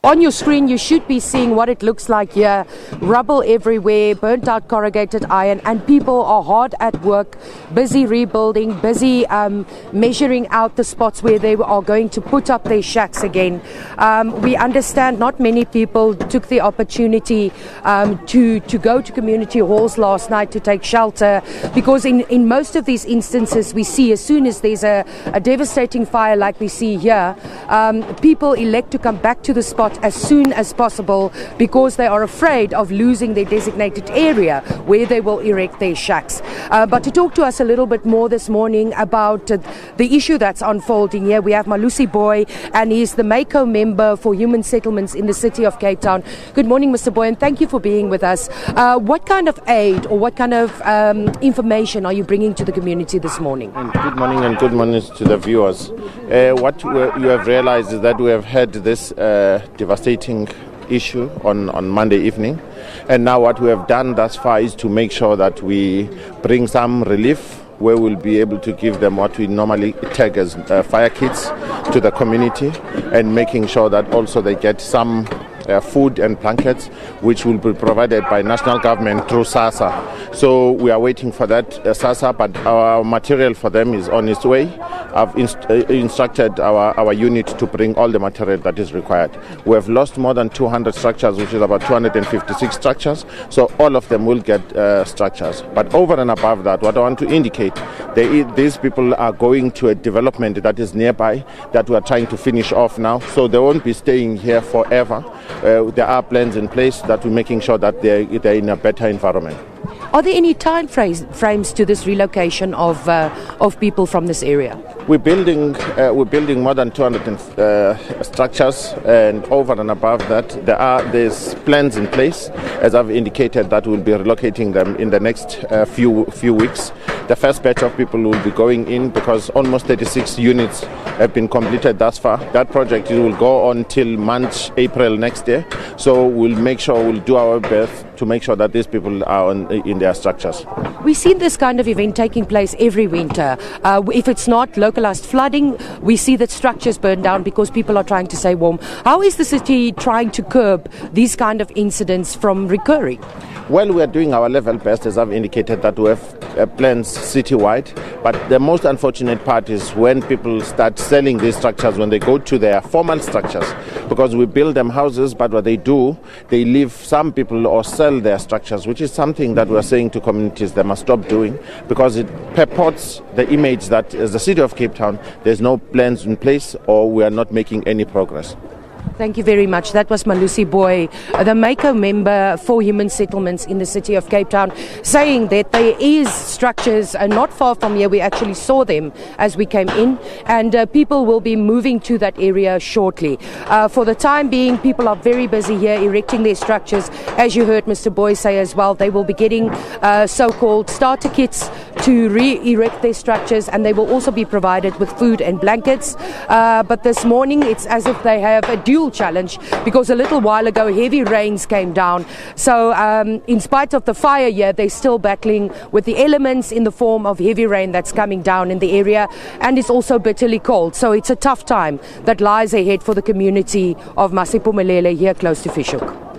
On your screen, you should be seeing what it looks like here. Rubble everywhere, burnt out corrugated iron, and people are hard at work, busy rebuilding, busy measuring out the spots where they are going to put up their shacks again. We understand not many people took the opportunity to go to community halls last night to take shelter, because in most of these instances we see, as soon as there's a devastating fire like we see here, people elect to come back to the spot as soon as possible because they are afraid of losing their designated area where they will erect their shacks. But to talk to us a little bit more this morning about the issue that's unfolding here, we have Mariska Botha, and he's the MACO member for Human Settlements in the City of Cape Town. Good morning, Mr. Botha, and thank you for being with us. What kind of aid or what kind of information are you bringing to the community this morning? And good morning to the viewers. What you have realized is that we have had this devastating issue on Monday evening, and now what we have done thus far is to make sure that we bring some relief where we'll be able to give them what we normally tag as fire kits to the community, and making sure that also they get some food and blankets, which will be provided by national government through SASA. So we are waiting for that SASA, but our material for them is on its way. I've instructed our unit to bring all the material that is required. We have lost more than 200 structures, which is about 256 structures, so all of them will get structures. But over and above that, what I want to indicate, these people are going to a development that is nearby that we are trying to finish off now, so they won't be staying here forever. There are plans in place that we're making sure that they're in a better environment. Are there any time frames to this relocation of people from this area? We're building more than 200 structures, and over and above that, there's plans in place, as I've indicated, that we'll be relocating them in the next few weeks. The first batch of people will be going in because almost 36 units have been completed thus far. That project will go on till March, April next year. So we'll make sure we'll do our best to make sure that these people are in their structures. We've seen this kind of event taking place every winter. If it's not localized flooding, we see that structures burn down because people are trying to stay warm. How is the city trying to curb these kind of incidents from recurring? Well, we are doing our level best, as I've indicated, that we have plans citywide. But the most unfortunate part is when people start selling these structures, when they go to their formal structures, because we build them houses, but what they do, they leave some people or sell their structures, which is something that we're saying to communities they must stop doing, because it purports the image that as the City of Cape Town, there's no plans in place or we are not making any progress. Thank you very much. That was Mariska Botha, the MACO member for Human Settlements in the City of Cape Town, saying that there is structures not far from here. We actually saw them as we came in, and people will be moving to that area shortly. For the time being, people are very busy here erecting their structures. As you heard Mr. Botha say as well, they will be getting so-called starter kits to re-erect their structures, and they will also be provided with food and blankets. But this morning, it's as if they have a dual challenge, because a little while ago heavy rains came down. So in spite of the fire here, they're still battling with the elements in the form of heavy rain that's coming down in the area, and it's also bitterly cold. So it's a tough time that lies ahead for the community of Masiphumelele here close to Fish Hoek.